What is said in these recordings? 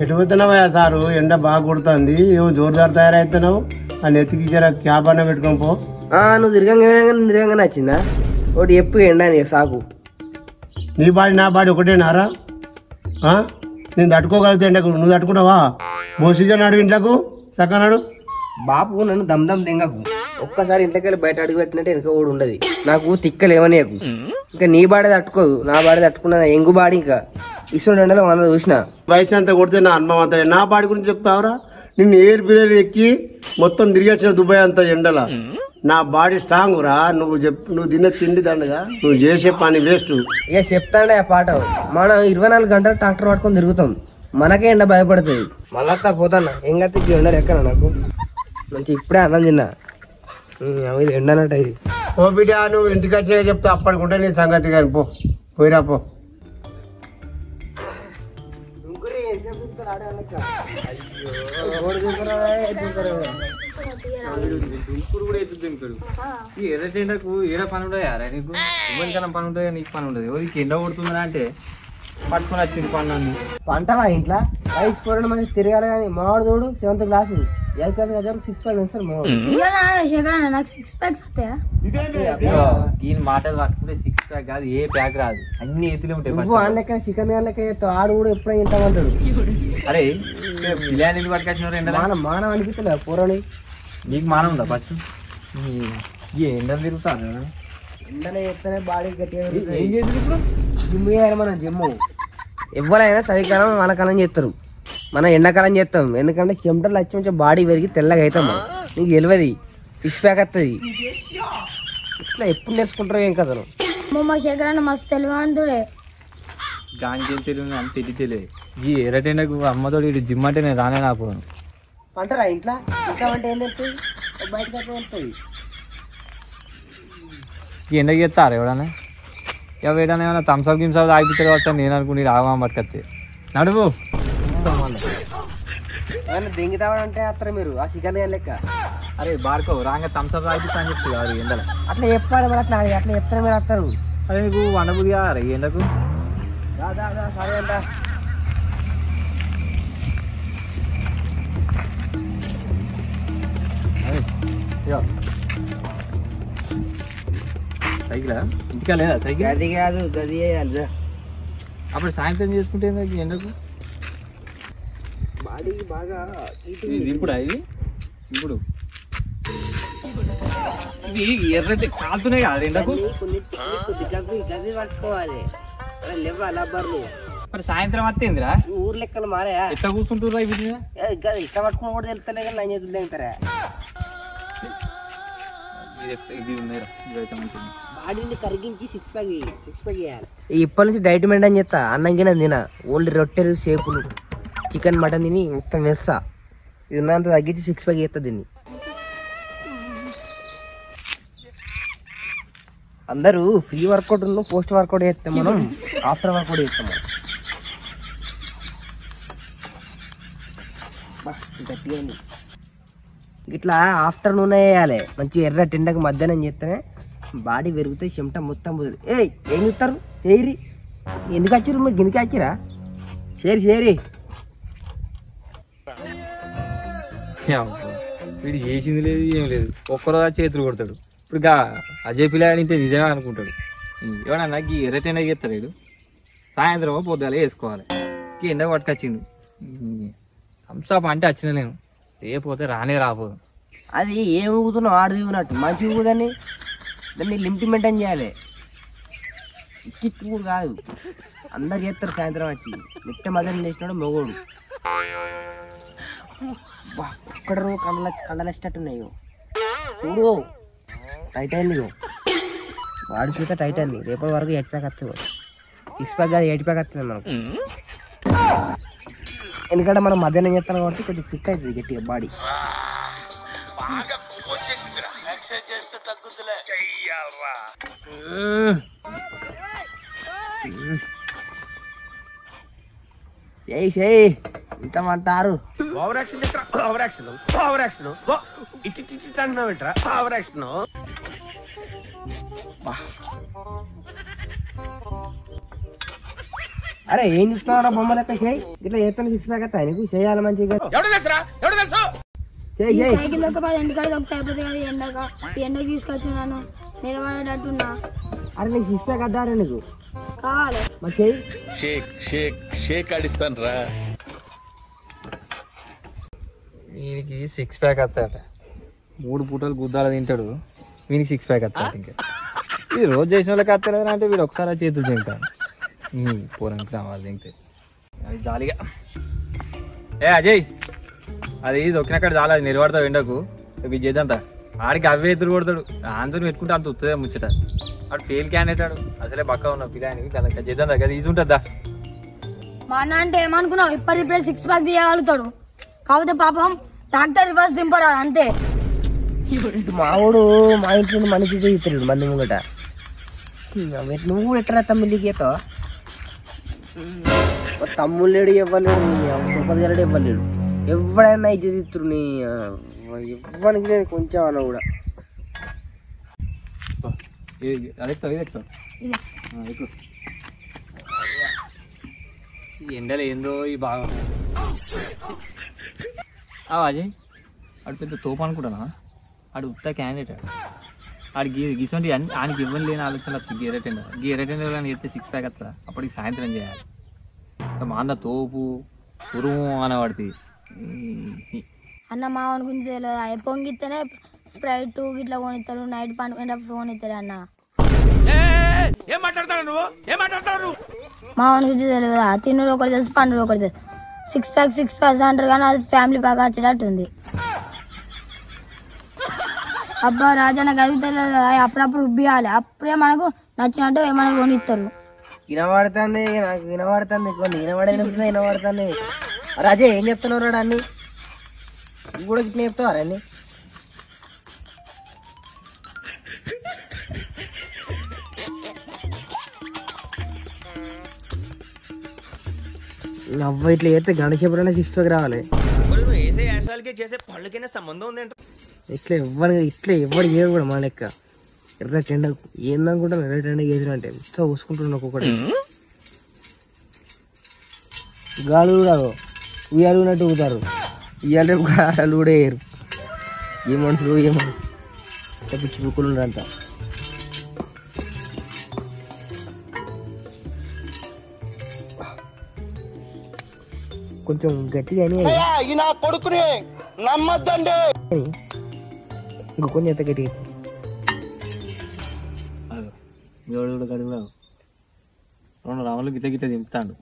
ఎటు పోతున్నావా సారు? ఎండ బాగా కొడుతుంది, ఏమో జోరుదారు తయారవుతున్నావు. ఆ నెత్తికి జర క్యాప్ అన్న పెట్టుకొని పో. నువ్వు తిరగంగానే వచ్చిందా? ఒకటి ఎప్పు ఎండ సాకు. నీ బాడీ నా బాడీ ఒకటేనారా? నేను తట్టుకోగలిగితే ఎండకు, నువ్వు తట్టుకుంటావా? బోసిజన్ అడుగు ఇంట్లోకు సక్కనాడు. బాపు నన్ను దమ్దమ్ తెంగకు. ఒక్కసారి ఇంట్లోకి వెళ్ళి బయట అడుగు పెట్టినట్టు వెనక కూడా ఉండదు. నాకు తిక్కలేవనేకు. ఇంకా నీ బాడీ తట్టుకోదు, నా బాడీ తట్టుకున్న ఎంగు బాడీ. ఇంకా ఇసుడు ఎండలో 100 చూసిన. వయసు అంతా కొడితే నా అనుభవం అంతా. నా బాడీ గురించి చెప్తావరా? నిన్ను ఎయిర్ పిల్లలు ఎక్కి మొత్తం తిరిగి వచ్చిన దుబాయ్ అంతా ఎండల. నా బాడీ స్ట్రాంగ్ రా. నువ్వు తిన్న తిండి దండగా, నువ్వు చేసే పని వేస్ట్. ఇక చెప్తాండే ఆ పాట. మనం 24 గంటలు ట్రాక్టర్ పట్టుకొని తిరుగుతాం, మనకే ఎండ భయపడుతుంది. మళ్ళా పోతానా ఎంగతి ఎండలు ఎక్కడ నాకు మంచి ఇప్పుడే అన్నం తిన్నా. ఇది ఎండనట్టు ఇది. ఓ బిడ్డ, నువ్వు ఇంటికి వచ్చే చెప్తా, అప్పటికుంటే నీ సంగతి కానీ పో, పోయిరా పో. ఎర్రటెండకు ఏడ పని ఉండదు నీకు? ఇవ్వనికన్నా పని ఉంటుంది, నీకు పని ఉండదు. ఎవరికి ఎండ కొడుతుందా అంటే పట్టుకొని వచ్చింది పనులన్నీ. పంటవా ఇంట్లో రైస్ పోవడం మంచి తిరగాలి. కానీ మావాడు చూడు 7th క్లాస్ 6 pack పెంచారు మావాడు. ఈయన మాటలు పట్టుకుంటే 6 pack కాదు, ఏ ప్యాక్ రాదు, అన్ని ఎత్తులే ఉంటాయి. నువ్వు ఆడలేక చికెన్ లెక్క ఆడు కూడా ఎప్పుడైనా ఇంటామంటాడు. అరే బిర్యానీలు పట్టుకొచ్చినారు ఎండ. మానం అనిపిస్తలే పోరాని. నీకు మానం ఉందా ఫస్ట్? ఎండలు తిరుగుతాను. ఎండలో చెప్తానే బాడీ గట్టిగా ఏం చేసింది ఇప్పుడు? జిమ్ చేయాలి మనం. జిమ్ ఎవరైనా చలికాలం వానకాలం చేస్తారు, మనం ఎండాకాలం చేస్తాం. ఎందుకంటే చెమటలు వచ్చి కొంచెం బాడీ పెరిగి తెల్లగా అవుతాం. నీకు తెలియదు 6 pack వస్తుంది. ఇట్లా ఎప్పుడు నేర్చుకుంటారో ఏం కథను. మా శేఖరన్న మస్తు తెలివంతుడే. దానికి ఏం తెలియదు, అంత తెలియలేదు. ఈ ఎర్రటెండకు అమ్మతోడు ఇటు జిమ్ అంటే నేను రానే రాపోను. పంటరా ఇంట్లో అంటే ఏం తెలుస్తుంది? బయటకు వెళ్తుంది. ఈ ఎండకి చేస్తారు ఎవడన్నా? ఏడన్నా ఏమన్నా థమ్స్అప్ గిమ్స్అప్ తాగిపించారు వచ్చా నేను అనుకుని రావా పట్టుకొస్తే నడువు. దెంగి తావడంటే అత్తరు మీరు ఆ చికెన్ లెక్క. అరే బాడుకో రాగా థమ్స్అప్ తాగిపిస్తా అని చెప్తుంది కాదు ఎండలో. అట్లా చెప్పాలి మరి. అట్లా చెప్తారు మీరు వస్తారు. అదే నీకు వండబుద్ధి కాదు ఈ ఎండకు. సరే అంట. సైకిలా ఇంటికా లేదా సైకిల్? గది కాదు గది వేయాలి. అప్పుడు సాయంత్రం చేసుకుంటే ఈ ఎండకు బాడీ బాగా ఇప్పుడు ఇది ఇప్పుడు ఇది ఎర్రటి కాలుతున్నాయి కాదు ఎండకు. గది పట్టుకోవాలి. లేవు అలా బర్లు. మరి సాయంత్రం వస్తేందిరా? ఊరు లెక్కలు మారాయా? ఎట్లా కూర్చుంటురా ఇవి? ఇట్లా పట్టుకుని కూడా తెలుస్తలే కానీ నా చేతులు తెగుతారా? ఇది ఉన్నాయిరా, ఇదైతే మంచిది. బాడీని కరిగించి 6 pack చేయాలి. ఇప్పటి నుంచి డైట్ మెయింటైన్ చేస్తా. అన్నం గిన్నె తినా. ఓన్లీ రొట్టెలు సేపులు చికెన్ మటన్ తిని మొత్తం వేస్తా. ఇది ఉన్నంత తగ్గించి 6 pack చేస్తా దీన్ని. అందరూ ఫ్రీ వర్కౌట్ పోస్ట్ వర్కౌట్ చేస్తాం, మనం ఆఫ్టర్ వర్కౌట్ చేస్తాం. గట్టిగా ఇట్లా ఆఫ్టర్నూన్ వేయాలి. మంచి ఎర్ర టెండకు మధ్యాహ్నం చేస్తేనే బాడీ పెరుగుతాయి, చెమట మొత్తం పోతుంది. ఏం చూస్తారు? చేయరి. ఎందుకు వచ్చిర్రు మీరు? గినికి వచ్చిరా? చేరి వీడు చేసింది లేదు ఏం లేదు, ఒక్కరోజు చేతులు కొడతాడు. ఇప్పుడు అజయ్ పిల్లాడింటే నిజమే అనుకుంటాడు. ఎవడన్నా ఈ ఎర్రటెండ చేస్తాడు వీడు. సాయంత్రం పొద్దుగాల వేసుకోవాలి. ఎండ పట్టుకొచ్చిండు. థమ్స్అప్ అంటే వచ్చిన నేను రేపోతే రానే రాపోదు. అది ఏం ఊగుతున్నావు? ఆడు దిగునట్టు మంచి ఊగుదని దాన్ని లిమిట్ మెయింటైన్ చేయాలి. ఇచ్చి కాదు, అందరు చేస్తారు. సాయంత్రం వచ్చి మిట్ట మధ్యాహ్నం చేసినాడు మొగోడు. ఒక్కడ కండలు వచ్చేటట్టున్నాయి. చూడు టైట్ అయింది. వాడి చూస్తే టైట్ అయింది. రేపటి వరకు 8 pack వస్తుంది. 6 pack కాదు 8 pack వస్తుంది మనకు. ఎందుకంటే మనం మధ్యాహ్నం చేస్తాం కాబట్టి కొంచెం ఫిట్ అవుతుంది గట్టిగా బాడీ. చేయి ఇంతమంటారు. అరే ఏం చూస్తున్నారా బొమ్మ లెక్క చేయి ఇట్లా చేస్తాను సిక్స్ ప్యాక్ వస్తాయి నీకు చేయాలి మంచిగా ఈ సైకిల్ ఒక 10 ఎండికాడ దొక్కుతా అయిపోతే కదా ఎండకు తీసుకొచ్చినాను నిలబడేటట్టున్నా. అరే నీకు సిక్స్ ప్యాక్ వద్దారా నీకు కావాలి మరి చేయి షేక్ ఆడిస్తాను రా. వీనికి 6 ప్యాక్ వస్తాయట 3 పూటలు గుద్దాల తింటాడు వీనికి 6 ప్యాక్ వస్తాడు. ఇంకా ఇది రోజు చేసిన వాళ్ళకి వస్తలేదా అంటే వీడు ఒకసారి చేతులు తింటాడు పూరానికి రావాలి తింటే అది జాలిగా. అజయ్ అది దొక్కినక్కడ చాలా అది నిలబడతావు ఎండకు ఇది చేద్దంతా ఆడికి అవే ఎదురు కొడతాడు ఆంతో పెట్టుకుంటే అంత ఉత్తదే ముచ్చట అటు ఫెయిల్ క్యాండిడేట్ అసలే పక్క ఉన్నావు పిల్లానికి కనుక చేద్దాం కదా ఈజీ ఉంటుందా. మా అన్న అంటే ఏమనుకున్నావు ఇప్పుడే 6 ప్యాక్ తీయగలుగుతాడు కాకపోతే పాపం ట్రాక్టర్ రివర్స్ దింపరాదు అంతే. మావాడు మా ఇంట్లో మనిషి తీస్తాడు మంది ముంగట నువ్వు కూడా ఎట్లా తమ్ముళ్ళకి చేస్తావు తమ్ముళ్ళేడు ఇవ్వలేడు సూపర్ ఇవ్వలేడు ఎవడైనా ఇది తీస్తుడు నీ ఇవ్వడానికి లేదు కొంచెం అన్న కూడా. ఈ ఎండలు ఏందో ఈ బాగా అజయ్ ఆడు పెద్ద తోపు అనుకుంటానా ఆడు ఉత్త క్యాండిడేట్ ఆడు గిసంటి ఆయనకి ఇవ్వని లేని ఆలోచన వస్తుంది గీరెటెండర్ కానీ చెప్తే 6 ప్యాక్ వస్తుందా అప్పటికి సాయంత్రం చేయాలి. మా అన్న తోపు ఉరుము అనబడితే అన్న మా గురించి తెలియదు పొంగిస్తేనే స్ప్రైట్ ఇట్లా కొనిస్తారు నైట్ పండుకునేటప్పుడు కొనిస్తారు అన్న మా గురించి తెలియదు తిన్నుడు ఒకటి తెలుసు పండుగ ఒకటి తెలుసు 6 ప్యాక్ అంటారు కానీ అది ఫ్యామిలీ ప్యాక్ వచ్చేటట్టు ఉంది. అబ్బా రాజా నాకు అది తెలియదు అప్పుడప్పుడు ఉబ్బియాలి అప్పుడే మనకు నచ్చినట్టు ఏమైనా కొనిస్తారు. వినబడుతుంది నాకు వినబడుతుంది కొన్ని వినబడుతుంది. రాజే ఏం చెప్తున్నావు రాడు అన్ని కూడా ఇట్లా చెప్తావా అన్ని నవ్వ ఇట్లా చేస్తే గణేశపురాన్ని 6 ప్యాక్ రావాలి. ఇట్లా ఎవరు చేయరు కూడా మన లెక్క ఎర్ర టెండ ఏందనుకుంటా ఎర్ర టెండ చేసిన అంటే ఇట్లా చూసుకుంటున్నా ఒక్కొక్కటి గాలు కూడా ఉయ్యాలు ఉన్నట్టు ఊతారు ఇయ్యాలి గాలు కూడా వేయరు ఏ మనుషులు పిచ్చి బుక్కులు ఉన్నారంతా. కొంచెం గట్టిగా కొడుకుని నమ్మద్దండి ఇంకొంచెం ఎంత గట్టిగా గడుగుడు 2 రాములు గిట్ట దింపుతాడు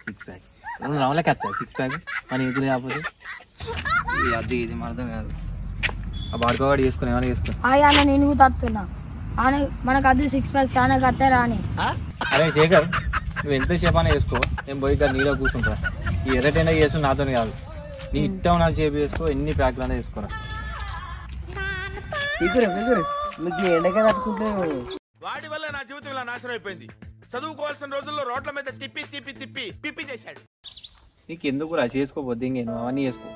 6 ప్యాక్ 2 రాములకి వస్తాయి 6 ప్యాక్ మన ఎదురు కాకపోతే అది ఇది మనతో కాదు ఆ బాడుకోవాడు చేసుకుని ఏమైనా చేసుకుని అన్న నేను తత్తున్నా మనకు అది 6 ప్యాక్ చాలా కట్టారా అని. అరే శేఖర్ నువ్వు ఎంతసేపు అయినా చేసుకో నేను పోయి ఇక్కడ నీలో కూర్చుంటా ఈ ఎర్రటైనా చేసు నాతో కాదు నీ ఇష్టం నా చేపి చేసుకో ఎన్ని ప్యాక్లు అయినా చేసుకోరా. మీకు ఎండగా తట్టుకుంటే వాడి వల్ల నా జీవితం ఇలా నాశనం అయిపోయింది. చదువుకోవాల్సిన రోజుల్లో రోడ్ల మీద తిప్పి చేశాడు. నీకు ఎందుకు రా చేసుకోపోద్ది ఇంకేను అవన్నీ చేసుకో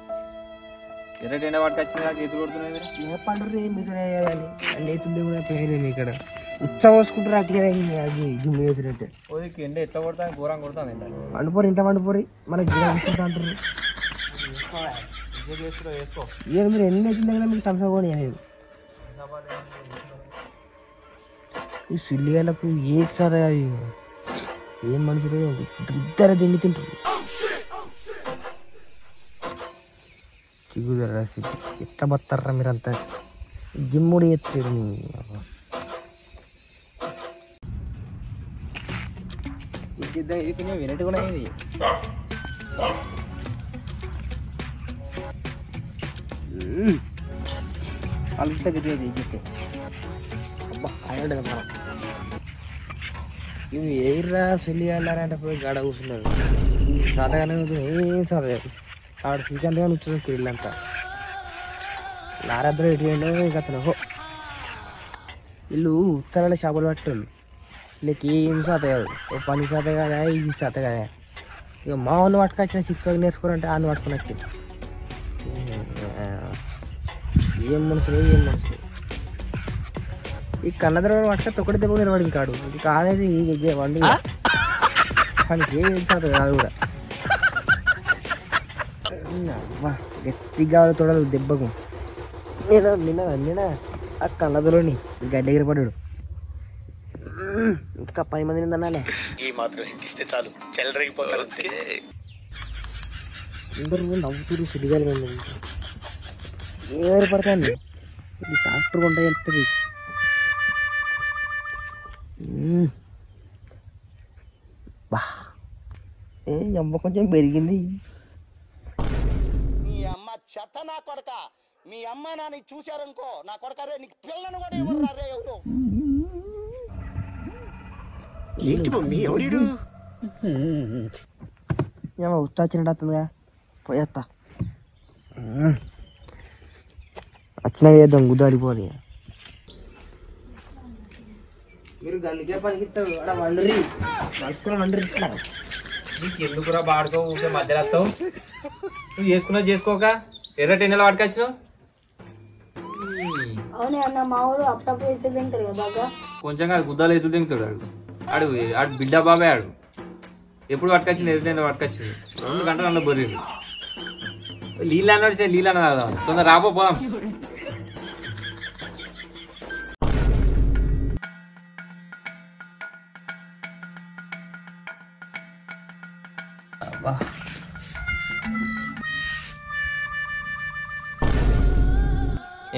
ఎర్రటైనా వాటికి వచ్చింది చేతులు కొడుతున్నాయి పండుగ ఏతుంది కూడా పేరు ఇక్కడ ఉత్సవ పోసుకుంటారు అట్లా అది జిమ్ చేసినట్టే ఎండ ఎట్లా కొడతా ఘోరం కొడతాను పండుపోరు ఇంత పండుపోరు మనకి గిరా కూర్చుంటా అంటారు. ఇక మీరు ఎన్ని వచ్చిన దగ్గర మీకు తమసా కూడా అనేది ఈ సుల్లిగాలకు ఏ సార్ ఏం మనుషులు ఇద్దరు దింగి తింటారు చిగుదరా ఎట్లా బతారా మీరంతా జిమ్ కూడా ఎత్తారు. ఇది కొంచెం వెరైటీ కూడా ఇది అలుగుతా గది చెప్తే అబ్బా అయ్యండి మనం ఇవి ఎయిర్రా సుల్లి వెళ్ళారంటే పోయి గడ కూర్చున్నారు సాధాగానే ఏం సాధ ఆడు సీజన్ కానీ వచ్చి ఇల్లంతా నారద్ర ఎటు ఇక అతను ఇల్లు ఉత్తరాల చేపలు పట్టారు నీకు ఏం సాత కాదు ఓ పని సాత కదా ఇది సాత కదా ఇక మా వాళ్ళు పట్టుకొచ్చిన 6 ప్యాక్ నేర్చుకోరంటే ఆయన పట్టుకొని వచ్చింది ఏం మనుషులు ఈ కన్నద్ర పట్టుకొస్తే ఒకటి దెబ్బ నిలబడి కాడు ఇది కాదేది వండి కానీ ఏం తెలుసు కాదు కూడా గట్టిగా తోడలు దెబ్బకు నిన్న ఆ కళ్ళదులోని గడ్డ ఎగిరిపడ్డాడు. ఇంకా 10 మంది అనాలే ఈ మాత్రం ఇస్తే చాలు చెల్లరగిపోతారు. అందరూ నవ్వుతూ సిడిగాలి ఏమైనా పడతాను ఇది ట్రాక్టర్ కొంట వెళ్తుంది. బా ఏ అమ్మ కొంచెం పెరిగింది. మీ అమ్మ చెత్త నా కొడక, మీ అమ్మ నాన్న చూశారనుకో నా కొడక రే నీకు పిల్లను కూడా ఇవ్వరు రే ఎవరు. ఏంటి మమ్మీ ఎవడు ఏమో ఉత్తా చిన్నట్టుందిగా పోయేస్తా. వచ్చినా చేద్దాం గుద్దాడిపోవాలి. మీరు గందుకే పనికిస్తాడు అక్కడ వండరి మలుచుకుని వండరి. నీకు ఎందుకురా బాడుకో ఊరికే మధ్యలో వస్తావు. నువ్వు చేసుకున్నావు చేసుకోక ఎర్ర టెన్నెలు పట్టుకొచ్చినావు. అవునే అన్న మా ఊరు అప్పుడప్పుడు అయితే తింటారు కదా బాగా. కొంచెం కాదు గుద్దాలు ఎదురు తింటాడు ఆడు ఆడు బిడ్డ బాబాయ్ ఆడు. ఎప్పుడు పట్టుకొచ్చింది ఎర్ర టెన్నెలు పట్టుకొచ్చింది 2 గంటలు అన్న బొర్రింది. నీళ్ళు అన్నాడు నీళ్ళు అన్న కదా తొందర రాబో పోదాం.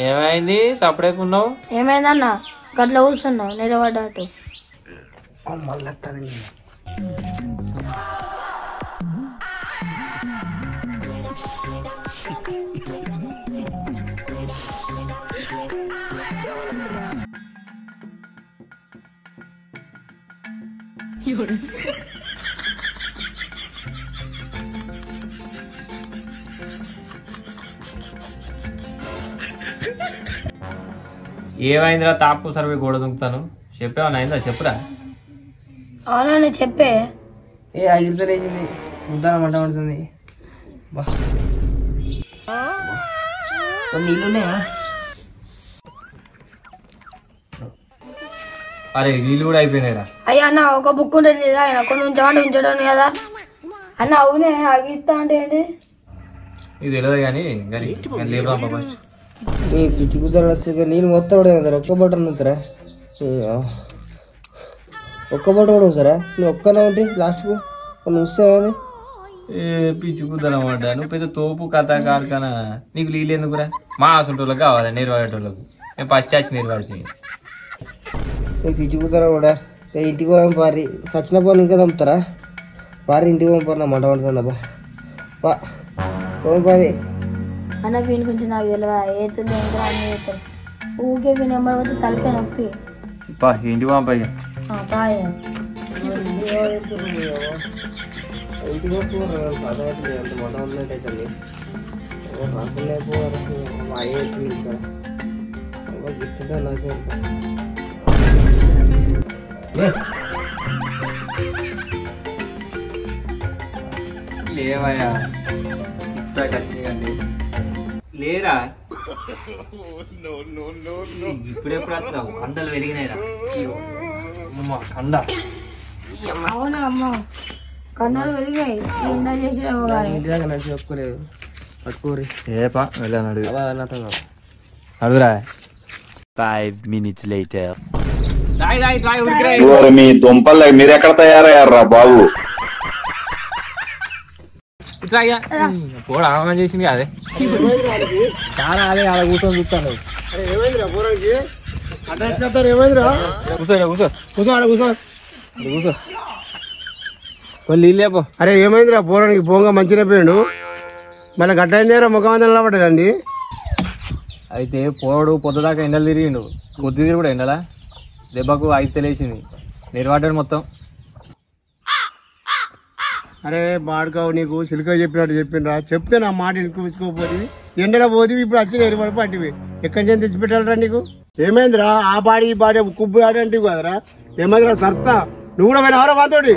ఏమైంది సపరేకున్నావు? ఏమైందన్న గట్ల కూర్చున్నావు నిలబడ్డట్టు? మళ్ళీ ఏమైందిరా తాపు సర్వే గోడ దుంకుతాను చెప్పేవన్నా అయిందా చెప్పురా. అవునా చెప్పే. ఏ ఆగిరితలేసింది ముద్దాన మంట పడుతుంది. బా నీళ్ళున్నాయా? అరే నీళ్ళు కూడా అయిపోయినాయిరా. అయ్యా అన్న ఒక బుక్ ఉంటుంది కదా ఆయన కొన్ని ఉంచమంటే ఉంచడం కదా అన్న. అవునే అవి ఇస్తా అంటే ఏంటి ఇది తెలియదు కానీ లేబా ఫస్ట్. ఈ పిచ్చి కుదరలు వచ్చి నీళ్ళు మొత్తం కూడా కదా ఒక్క బట్ట ఉంచుతారా? ఒక్క బట్ట కూడా ఉంచారా? నువ్వు ఒక్కనే ఉంటే లాస్ట్కు కొన్ని ఉంచావని పిచ్చి కుదరమాట. నువ్వు పెద్ద తోపు కథ కార్ఖానా. నీకు నీళ్ళు ఎందుకురా? మా అసంటోళ్ళకి కావాలి నిర్వాడేటోళ్ళకు. మేము ఫస్ట్ వచ్చి నిర్వాడితే పిచ్చి కుదర కూడా ఇంటికి పోదాం పారి సచిన పోని ఇంకా చంపుతారా? పారి ఇంటికి పోయినా మంట పడుతుందబ్బా. పోం పారి అన్న వీని గురించి నాకు తెలియదా ఏతుంది ఏంటో అన్నీ చెప్తారు. ఊకే మీ నెంబర్ వచ్చి తలకే నొప్పి ఇంటికి పంపయ్యా. బాయ్. ఇంటికి పోతే అంత మంట ఉన్నట్టయితే రాకుండా గిట్టుంటే నాకే లేవయ్యా ఖచ్చితండి లేరా. ఇప్పుడెప్పుడు వస్తావు? కండలు వెలిగినాయిరా కండ. అవునా అమ్మ కన్నాలు వెలిగాయి ఎండా చేసినాము కానీ ఇంటి దాకా నడిచి ఒప్పుకోలేదు పట్టుకోరి ఏపా వెళ్ళాను నాతో అడుగురా. 5 minutes later. మీ దుంపలు మీరెక్కడ తయారయ్యారా బాబు? ఇట్లా పోడు ఆమె చేసింది అదే చాలా అదే అలా కూర్చొని చూస్తాను. ఏమైందిరా పూరానికి అడ్రస్ కట్టారు? ఏమైందిరా? కూర్చో కూర్చో కూర్చో ఆడ కూర్చో కూర్చో కొన్ని నీళ్ళు లేపో. అరే ఏమైందిరా పూరానికి? పోంగా మంచిగా పోయాడు మళ్ళీ గట్టయిందేరా ముఖం అంతా నిలబడ్డదండి. అయితే పోడు పొద్దుదాకా ఎండలు తిరిగిండు. పొద్దు తిరిగి కూడా ఎండలా దెబ్బకు ఐదు తెలిసింది నిర్వాడాడు మొత్తం. అరే బాడుకావు నీకు సిలిక చెప్పినట్టు చెప్పిండ్రా. చెప్తే నా మాట ఇంకోపోతే ఎండలో పోతే ఇప్పుడు వచ్చి ఎరుపడి పట్టివి ఎక్కడి నుంచి తెచ్చిపెట్టాలరా నీకు? ఏమైందిరా? ఆ బాడీ ఈ బాడీ కుబ్బు ఆడి అంటే కదరా. ఏమైందిరా సర్తా? నువ్వు కూడా పోయినా ఎవరో వాతోటి?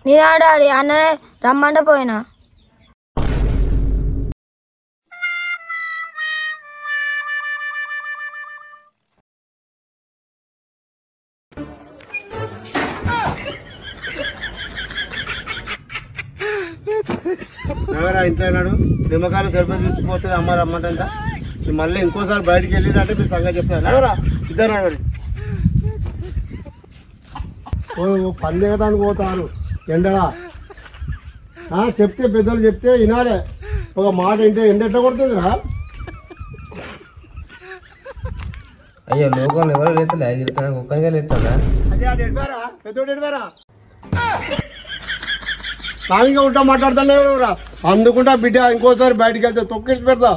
నేను ఆడాలి అన్ననే రమ్మంటే పోయినా. ఎవరా ఇంట్లో అన్నాడు నిమ్మకాయలు సరిపోయి తీసుకుపోతే అమ్మ రమ్మంట మళ్ళీ ఇంకోసారి బయటికి వెళ్ళినట్టే మీ సంగతి చెప్తాను ఎవరా ఇద్దరు అన్నాడు పని దిగడానికి పోతాను ఎండలా చెప్తే పెద్దలు చెప్తే వినాలే ఒక మాట వింటే ఎండ ఎట్లా కొడుతుందిరా అయ్యో లోకంలో ఎవరు లేతలే ఒక్కరిగా లేస్తాడా పెద్దోడు ఎడివారా ఖాళీగా ఉంటా మాట్లాడతాను అందుకుంటా బిడ్డ ఇంకోసారి బయటికి వెళ్తే తొక్కేసి పెడతా